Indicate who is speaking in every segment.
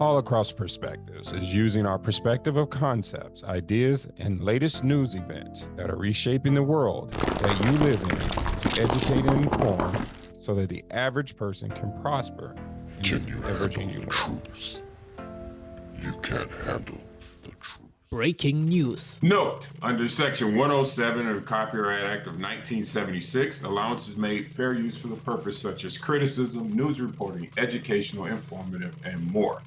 Speaker 1: All Across Perspectives is using our perspective of concepts, ideas, and latest news events that are reshaping the world that you live in to educate and inform so that the average person can prosper in this ever-changing world.
Speaker 2: You can't handle the truth.
Speaker 3: Breaking news.
Speaker 1: Note, under Section 107 of the Copyright Act of 1976, allowance is made fair use for the purpose such as criticism, news reporting, educational, informative, and more.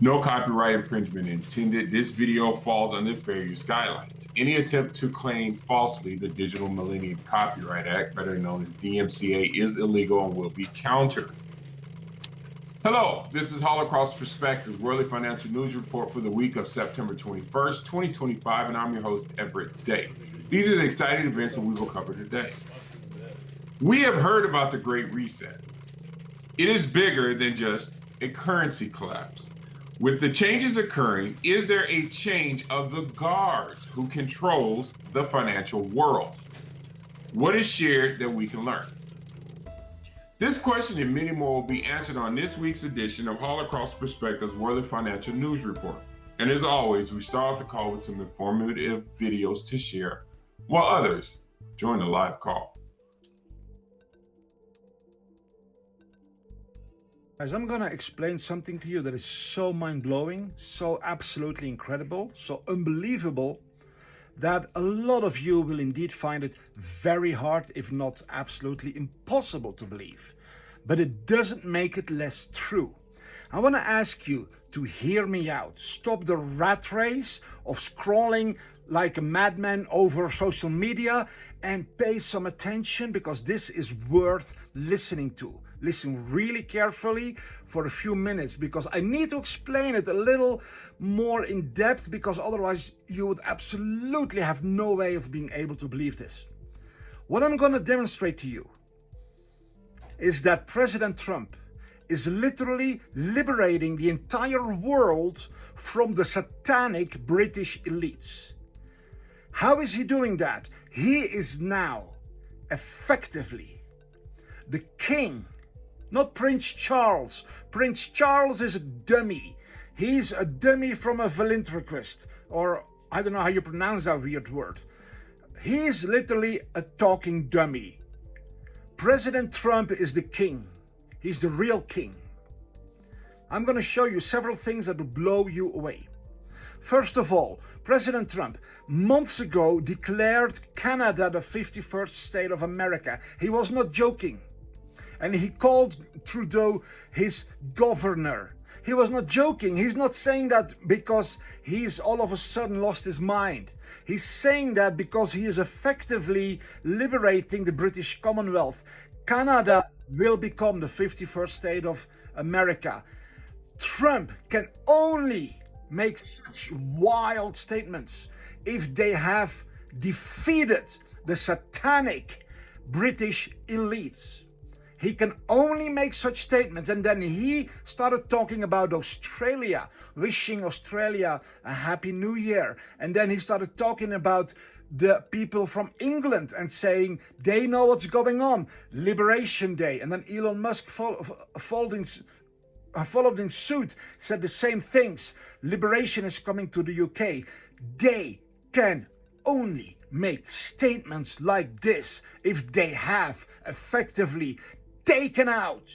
Speaker 1: No copyright infringement intended. This video falls under fair use guidelines. Any attempt to claim falsely the Digital Millennium Copyright Act, better known as DMCA, is illegal and will be countered. Hello, this is All Across Perspectives, Worldly Financial News Report for the week of September 21st, 2025, and I'm your host, Everett Day. These are the exciting events that we will cover today. We have heard about the Great Reset. It is bigger than just a currency collapse. With the changes occurring, is there a change of the guards who controls the financial world? What is shared that we can learn? This question and many more will be answered on this week's edition of All Across Perspectives Worldly Financial News Report. And as always, we start off the call with some informative videos to share, while others join the live call.
Speaker 4: Guys, I'm going to explain something to you that is so mind-blowing, so absolutely incredible, so unbelievable, that a lot of you will indeed find it very hard, if not absolutely impossible to believe. But it doesn't make it less true. I want to ask you to hear me out. Stop the rat race of scrolling like a madman over social media and pay some attention, because this is worth listening to. Listen really carefully for a few minutes, because I need to explain it a little more in depth, because otherwise you would absolutely have no way of being able to believe this. What I'm going to demonstrate to you is that President Trump is literally liberating the entire world from the satanic British elites. How is he doing that? He is now effectively the king. Not Prince Charles. Prince Charles is a dummy. He's a dummy from a ventriloquist, or I don't know how you pronounce that weird word. He's literally a talking dummy. President Trump is the king. He's the real king. I'm going to show you several things that will blow you away. First of all, President Trump months ago declared Canada the 51st state of America. He was not joking. And he called Trudeau his governor. He was not joking. He's not saying that because he's all of a sudden lost his mind. He's saying that because he is effectively liberating the British Commonwealth. Canada will become the 51st state of America. Trump can only make such wild statements if they have defeated the satanic British elites. He can only make such statements. And then he started talking about Australia, wishing Australia a happy new year. And then he started talking about the people from England and saying they know what's going on. Liberation Day. And then Elon Musk followed in suit, said the same things. Liberation is coming to the UK. They can only make statements like this if they have effectively taken out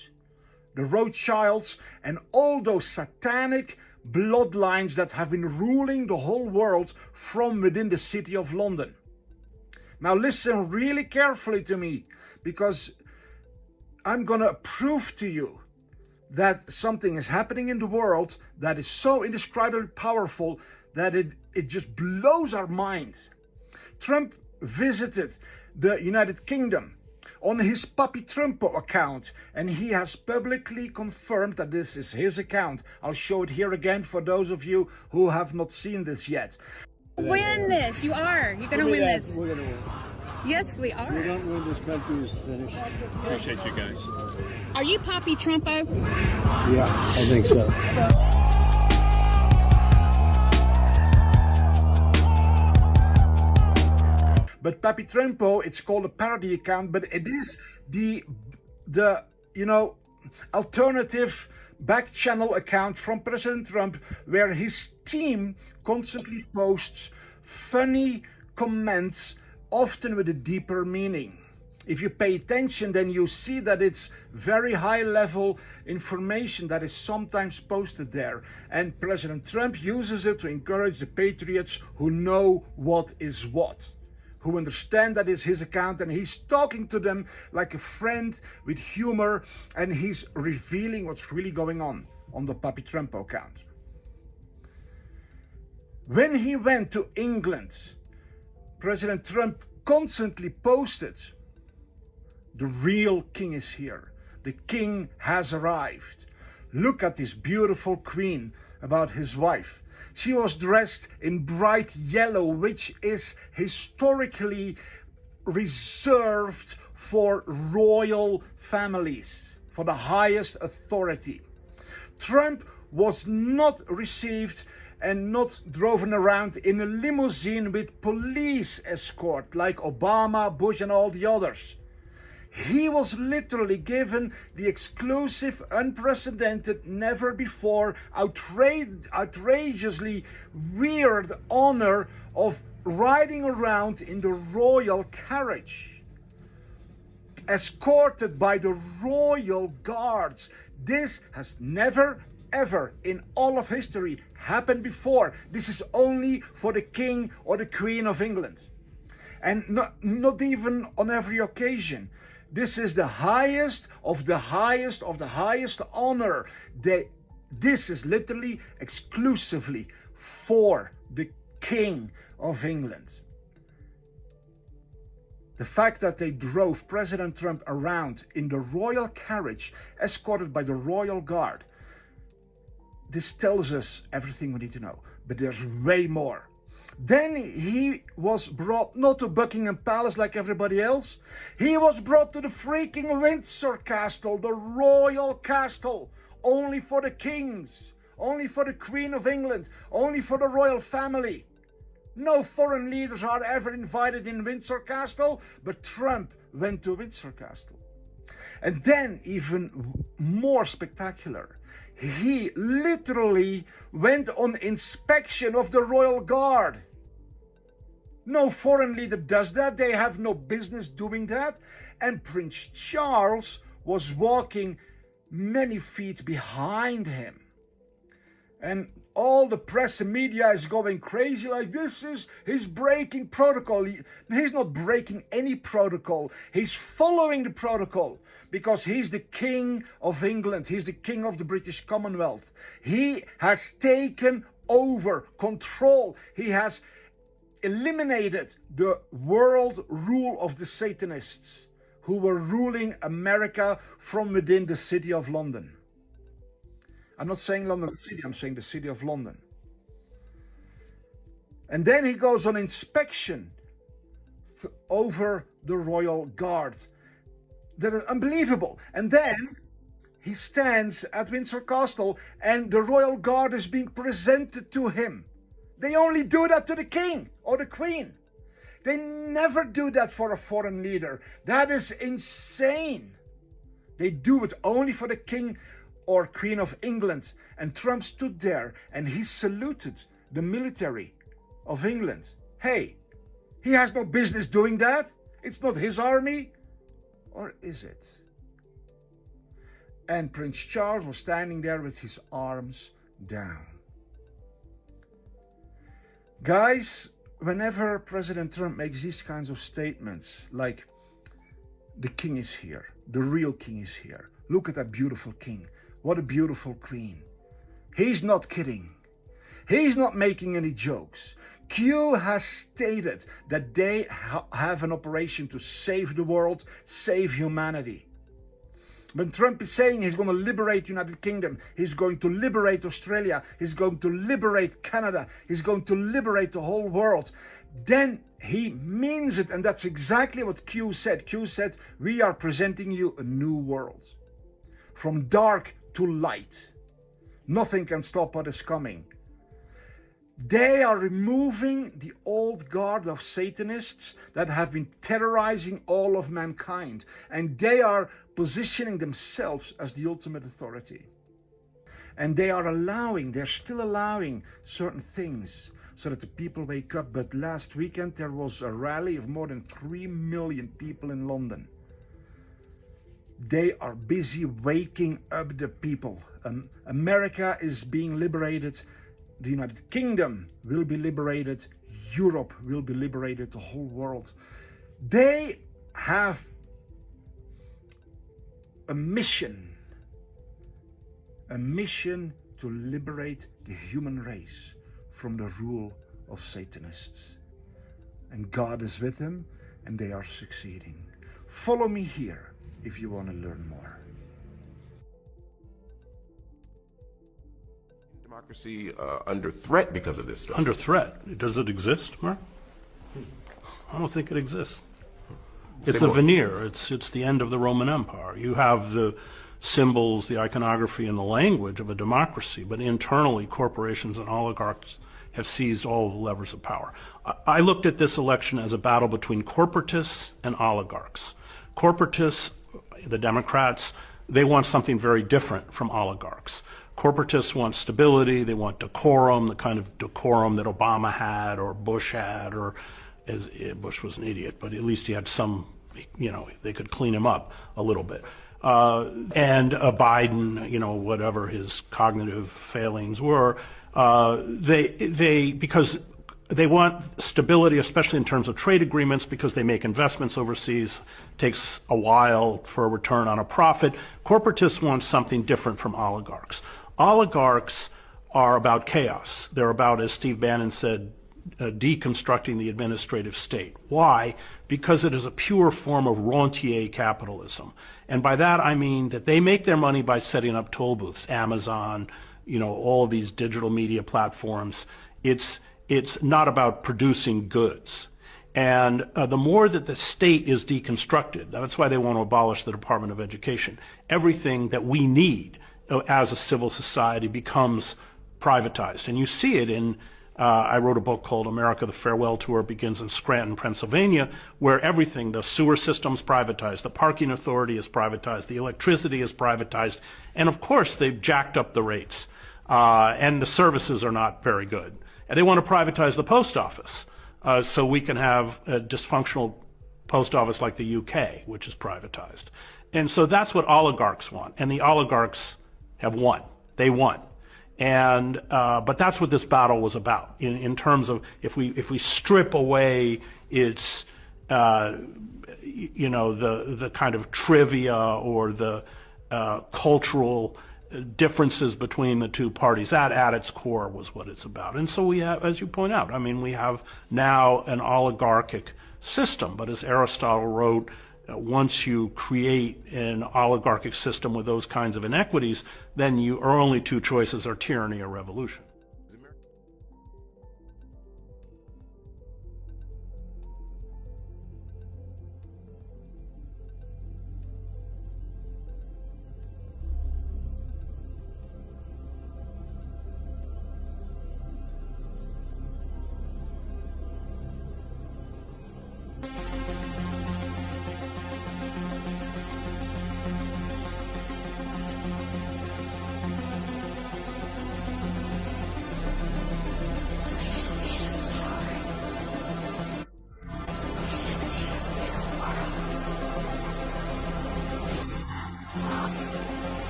Speaker 4: the Rothschilds and all those satanic bloodlines that have been ruling the whole world from within the city of London. Now listen really carefully to me, because I'm going to prove to you that something is happening in the world that is so indescribably powerful that it just blows our mind. Trump visited the United Kingdom on his Papi Trumpo account, and he has publicly confirmed that this is his account. I'll show it here again for those of you who have not seen this yet.
Speaker 5: Win this. You are. You're going to win this.
Speaker 6: We're going to win.
Speaker 5: Yes, we are.
Speaker 6: We don't win, this country is finished.
Speaker 1: Appreciate you guys.
Speaker 5: Are you Papi Trumpo?
Speaker 6: Yeah, I think so.
Speaker 4: But Papi Trumpo, it's called a parody account, but it is the alternative back channel account from President Trump where his team constantly posts funny comments, often with a deeper meaning. If you pay attention, then you see that it's very high level information that is sometimes posted there. And President Trump uses it to encourage the patriots who know what is what, who understand that is his account, and he's talking to them like a friend with humor, and he's revealing what's really going on the Papi Trump account. When he went to England, President Trump constantly posted, "The real king is here. The king has arrived. Look at this beautiful queen," about his wife. She was dressed in bright yellow, which is historically reserved for royal families, for the highest authority. Trump was not received and not driven around in a limousine with police escort like Obama, Bush, and all the others. He was literally given the exclusive, unprecedented, never before, outrageously weird honor of riding around in the royal carriage, escorted by the royal guards. This has never, ever in all of history happened before. This is only for the King or the Queen of England. And not even on every occasion. This is the highest of the highest of the highest honor. This is literally exclusively for the King of England. The fact that they drove President Trump around in the royal carriage, escorted by the royal guard, this tells us everything we need to know. But there's way more. Then he was brought not to Buckingham Palace like everybody else. He was brought to the freaking Windsor Castle, the royal castle, only for the kings, only for the Queen of England, only for the royal family. No foreign leaders are ever invited in Windsor Castle, but Trump went to Windsor Castle. And then, even more spectacular, he literally went on inspection of the royal guard. No foreign leader does that. They have no business doing that. And Prince Charles was walking many feet behind him. And all the press and media is going crazy like he's breaking protocol. He's not breaking any protocol. He's following the protocol because he's the King of England. He's the King of the British Commonwealth. He has taken over control. He has eliminated the world rule of the Satanists who were ruling America from within the city of London. I'm not saying London City, I'm saying the city of London. And then he goes on inspection over the royal guard. That is unbelievable. And then he stands at Windsor Castle and the royal guard is being presented to him. They only do that to the king or the queen. They never do that for a foreign leader. That is insane. They do it only for the king or Queen of England. And Trump stood there and he saluted the military of England. Hey, he has no business doing that. It's not his army. Or is it? And Prince Charles was standing there with his arms down. Guys, whenever President Trump makes these kinds of statements, like the king is here, the real king is here, look at that beautiful king, what a beautiful queen. He's not kidding. He's not making any jokes. Q has stated that they have an operation to save the world, save humanity. When Trump is saying he's going to liberate the United Kingdom, he's going to liberate Australia, he's going to liberate Canada, he's going to liberate the whole world, then he means it. And that's exactly what Q said. Q said, we are presenting you a new world. From dark to light. Nothing can stop what is coming. They are removing the old guard of Satanists that have been terrorizing all of mankind. And they are positioning themselves as the ultimate authority. And they're still allowing certain things so that the people wake up. But last weekend there was a rally of more than 3 million people in London. They are busy waking up the people. America is being liberated. The United Kingdom will be liberated. Europe will be liberated. The whole world. They have a mission to liberate the human race from the rule of Satanists. And God is with them, and they are succeeding. Follow me here if you want to learn more.
Speaker 3: Democracy under threat because of this stuff.
Speaker 7: Under threat? Does it exist, Mark? I don't think it exists. It's a veneer. It's the end of the Roman Empire. You have the symbols, the iconography, and the language of a democracy, but internally corporations and oligarchs have seized all of the levers of power. I looked at this election as a battle between corporatists and oligarchs. Corporatists, the Democrats, they want something very different from oligarchs. Corporatists want stability, they want decorum, the kind of decorum that Obama had or Bush had, or as Bush was an idiot, but at least he had some, they could clean him up a little bit. And Biden, whatever his cognitive failings were, because they want stability, especially in terms of trade agreements, because they make investments overseas. It takes a while for a return on a profit. Corporatists want something different from oligarchs. Oligarchs are about chaos. They're about, as Steve Bannon said, deconstructing the administrative state. Why? Because it is a pure form of rentier capitalism. And by that I mean that they make their money by setting up toll booths, Amazon, all of these digital media platforms. It's not about producing goods. And the more that the state is deconstructed, that's why they want to abolish the Department of Education. Everything that we need as a civil society becomes privatized. And you see it in I wrote a book called America, the Farewell Tour. It begins in Scranton, Pennsylvania, where everything, the sewer system's privatized, the parking authority is privatized, the electricity is privatized, and of course they've jacked up the rates, and the services are not very good. And they want to privatize the post office, so we can have a dysfunctional post office like the UK, which is privatized. And so that's what oligarchs want, and the oligarchs have won. They won. And but that's what this battle was about. In terms of if we strip away its the kind of trivia or the cultural differences between the two parties, that at its core was what it's about. And so we have, as you point out, we have now an oligarchic system. But as Aristotle wrote, once you create an oligarchic system with those kinds of inequities, then your only two choices are tyranny or revolution.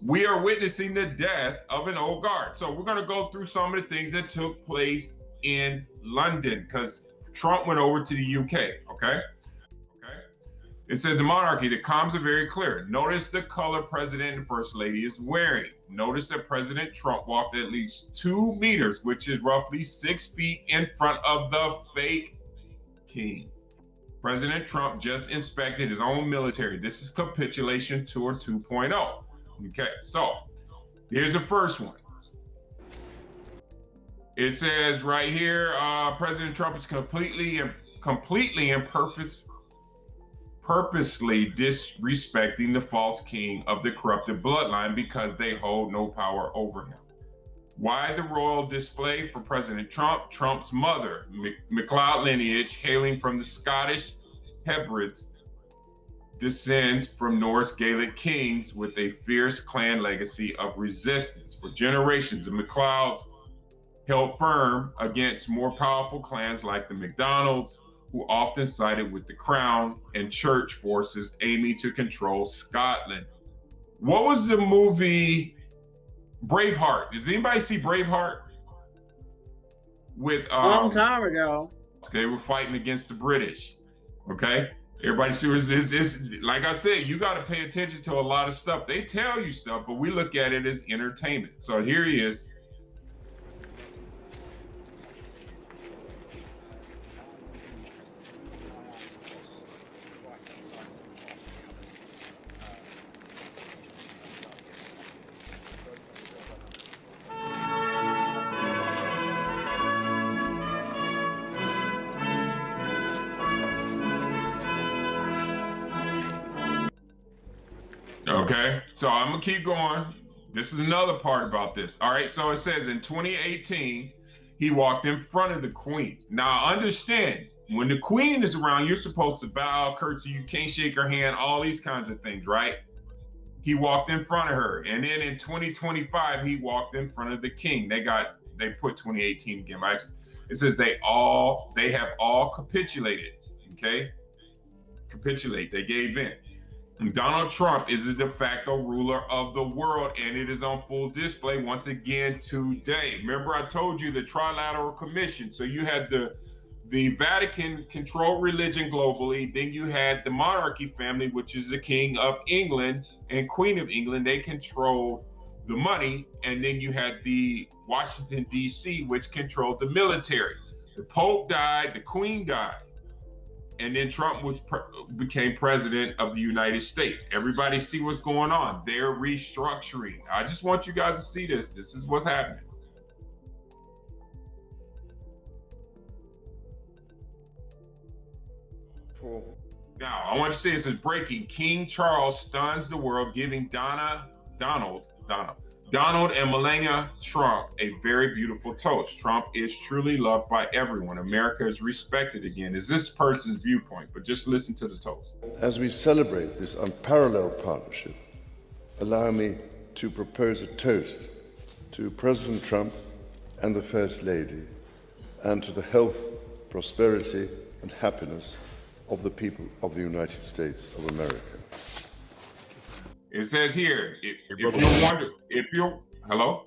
Speaker 1: we are witnessing the death of an old guard. So we're going to go through some of the things that took place in London because Trump went over to the UK, okay? It says the monarchy, the comms are very clear. Notice the color president and first lady is wearing. Notice that President Trump walked at least 2 meters, which is roughly 6 feet in front of the fake king. President Trump just inspected his own military. This is Capitulation Tour 2.0. Okay, so here's the first one. It says right here, President Trump is completely and purposely disrespecting the false king of the corrupted bloodline because they hold no power over him. Why the royal display for President Trump? Trump's mother, MacLeod lineage, hailing from the Scottish Hebrides, descends from Norse Gaelic kings with a fierce clan legacy of resistance. For generations, the MacLeods held firm against more powerful clans like the MacDonalds, who often sided with the crown and church forces aiming to control Scotland. What was the movie Braveheart? Does anybody see Braveheart? With
Speaker 8: long time ago.
Speaker 1: They were fighting against the British. Okay, everybody see it's like I said, you got to pay attention to a lot of stuff. They tell you stuff, but we look at it as entertainment. So here he is. Okay, so I'm gonna keep going. This is another part about this. All right, so it says in 2018, he walked in front of the queen. Now understand, when the queen is around, you're supposed to bow, curtsy, you can't shake her hand, all these kinds of things, right? He walked in front of her. And then in 2025, he walked in front of the king. They put 2018 again. It says they have all capitulated, okay? Capitulate, they gave in. Donald Trump is the de facto ruler of the world, and it is on full display once again today. Remember, I told you the Trilateral Commission. So you had the Vatican control religion globally. Then you had the monarchy family, which is the King of England and Queen of England. They controlled the money. And then you had the Washington, D.C., which controlled the military. The Pope died, the Queen died. And then Trump became president of the United States. Everybody see what's going on. They're restructuring. I just want you guys to see this. This is what's happening.
Speaker 2: Cool.
Speaker 1: Now, I want you to see this is breaking. King Charles stuns the world, giving Donald and Melania Trump a very beautiful toast. Trump is truly loved by everyone. America is respected again. Is this person's viewpoint? But just listen to the toast.
Speaker 2: As we celebrate this unparalleled partnership, allow me to propose a toast to President Trump and the First Lady, and to the health, prosperity, and happiness of the people of the United States of America.
Speaker 1: It says here, hello?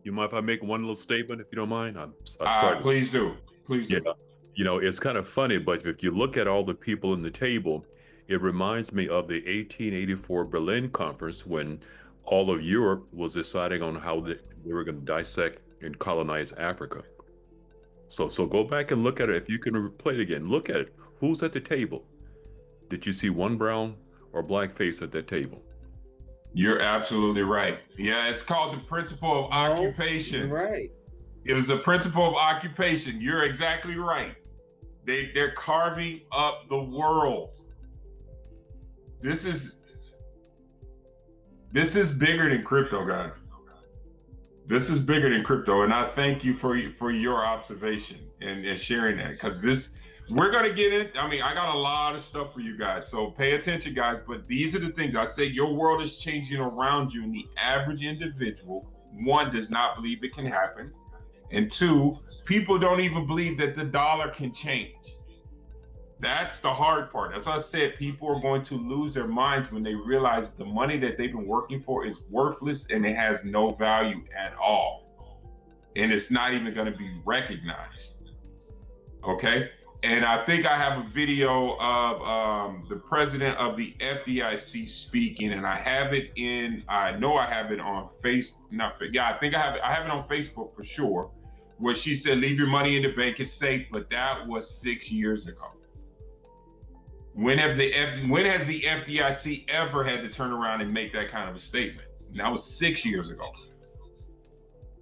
Speaker 9: You mind if I make one little statement, if you don't mind? I'm sorry.
Speaker 1: Please do. Please do.
Speaker 9: Yeah. You know, it's kind of funny, but if you look at all the people in the table, it reminds me of the 1884 Berlin Conference when all of Europe was deciding on how they were going to dissect and colonize Africa. So go back and look at it. If you can play it again, look at it. Who's at the table? Did you see one brown or black face at that table?
Speaker 1: You're absolutely right. Yeah, it's called the principle of occupation.
Speaker 8: Right.
Speaker 1: It was a principle of occupation. You're exactly right. They're carving up the world. This is bigger than crypto, guys. This is bigger than crypto, and I thank you for your observation and sharing that, because we're going to get in. I mean, I got a lot of stuff for you guys, so pay attention, guys. But these are the things I say. Your world is changing around you, and the average individual, one, does not believe it can happen. And two, people don't even believe that the dollar can change. That's the hard part. That's why I said people are going to lose their minds when they realize the money that they've been working for is worthless and it has no value at all. And it's not even going to be recognized. Okay. And I think I have a video of the president of the FDIC speaking, and I have it I know I have it on I think I have it on Facebook for sure, where she said, leave your money in the bank, it's safe, but that was 6 years ago. When has the FDIC ever had to turn around and make that kind of a statement? And that was 6 years ago.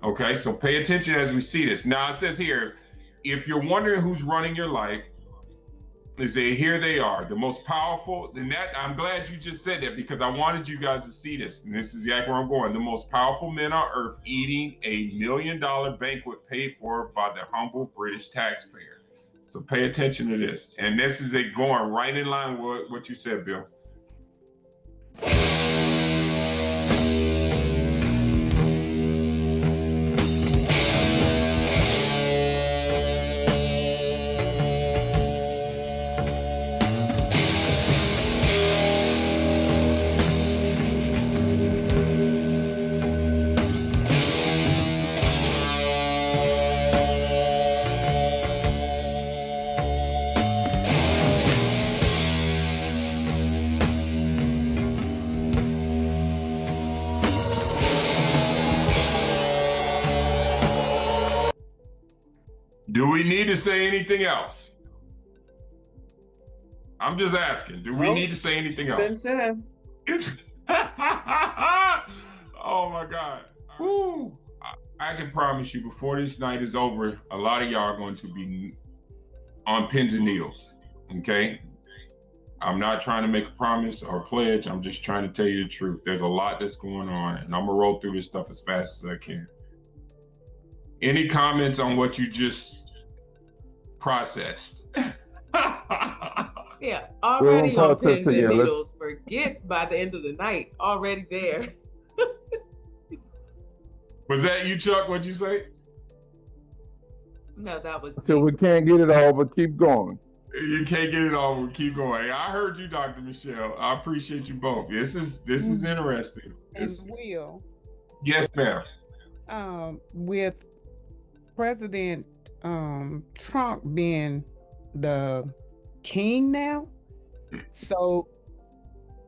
Speaker 1: Okay, so pay attention as we see this. Now it says here, if you're wondering who's running your life, here they are, the most powerful. And that, I'm glad you just said that, because I wanted you guys to see this. And this is exactly where I'm going. The most powerful men on earth eating a $1 million banquet paid for by the humble British taxpayer. So pay attention to this. And this is going right in line with what you said, Bill. Do we need to say anything else? I'm just asking. Do we need to say anything else?
Speaker 8: Been said.
Speaker 1: Oh my God. Woo. I can promise you, before this night is over, a lot of y'all are going to be on pins and needles. Okay? I'm not trying to make a promise or a pledge. I'm just trying to tell you the truth. There's a lot that's going on, and I'm gonna roll through this stuff as fast as I can. Any comments on what you just processed?
Speaker 8: Yeah, already on pins and
Speaker 10: yeah,
Speaker 8: needles. Forget by the end of the night, already there.
Speaker 1: Was that you, Chuck? What'd you say?
Speaker 8: No, that was.
Speaker 10: So we can't get it all, but keep going.
Speaker 1: You can't get it all. We'll keep going. I heard you, Dr. Michelle. I appreciate you both. This is interesting.
Speaker 11: And Will.
Speaker 1: Yes, ma'am.
Speaker 11: With President Trump being the king now, so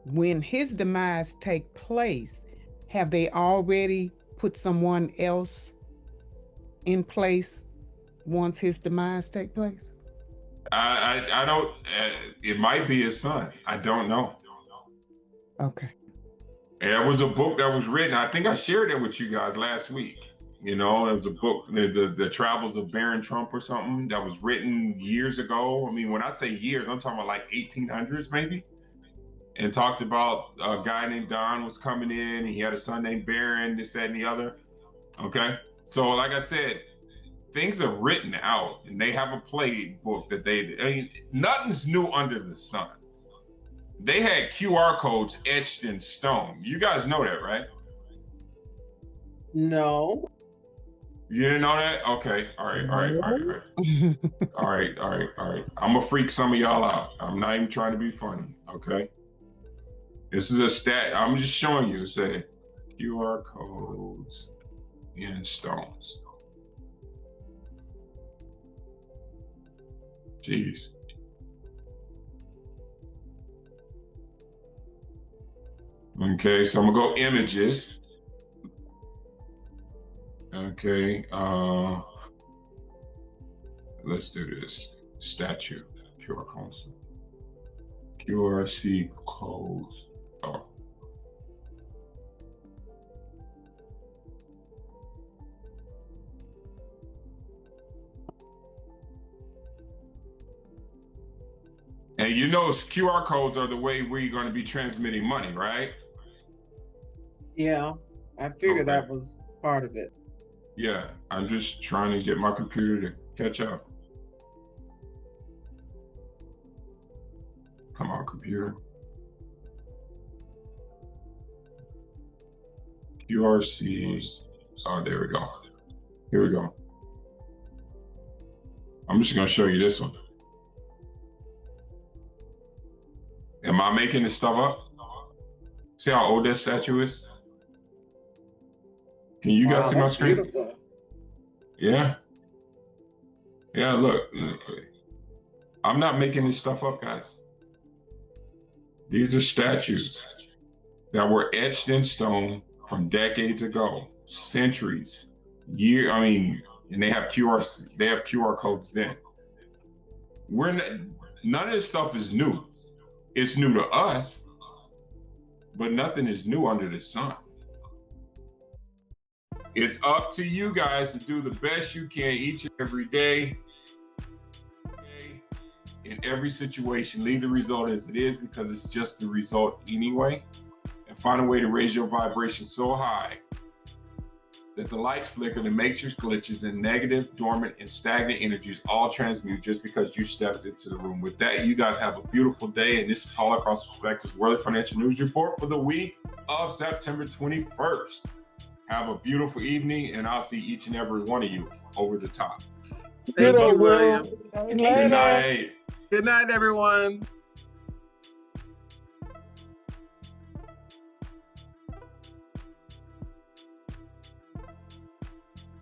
Speaker 11: when his demise take place, have they already put someone else in place once his demise take place?
Speaker 1: I don't. It might be his son. I don't know.
Speaker 11: Okay.
Speaker 1: There was a book that was written. I think I shared it with you guys last week. You know, there was a book, the Travels of Baron Trump or something, that was written years ago. I mean, when I say years, I'm talking about like 1800s maybe. And talked about a guy named Don was coming in. He had a son named Baron, this, that, and the other. Okay. So like I said, things are written out, and they have a playbook that nothing's new under the sun. They had QR codes etched in stone. You guys know that, right?
Speaker 8: No.
Speaker 1: You didn't know that? Okay. All right. All right. I'm gonna freak some of y'all out. I'm not even trying to be funny. Okay. This is a stat. I'm just showing you. It said QR codes in stone. Jeez. Okay, so I'm gonna go images. Okay, let's do this. Statue, QR codes. QRC codes. Oh. And you know QR codes are the way we're going to be transmitting money, right?
Speaker 8: Yeah, I figured that was part of it.
Speaker 1: Yeah, I'm just trying to get my computer to catch up. Come on, computer. QRC. Oh, there we go. Here we go. I'm just going to show you this one. Am I making this stuff up? See how old that statue is? Can you guys see my
Speaker 8: that's
Speaker 1: screen?
Speaker 8: beautiful.
Speaker 1: Yeah. Yeah, look. I'm not making this stuff up, guys. These are statues that were etched in stone from decades ago, centuries, and they have QR codes then. None of this stuff is new. It's new to us, but nothing is new under the sun. It's up to you guys to do the best you can each and every day. In every situation, leave the result as it is, because it's just the result anyway. And find a way to raise your vibration so high that the lights flicker, the matrix glitches, and negative, dormant, and stagnant energies all transmute just because you stepped into the room. With that, you guys have a beautiful day. And this is Holocaust Perspectives World Financial News Report for the week of September 21st. Have a beautiful evening, and I'll see each and every one of you over the top.
Speaker 8: Thank you, William.
Speaker 1: Good night.
Speaker 8: Good night, everyone.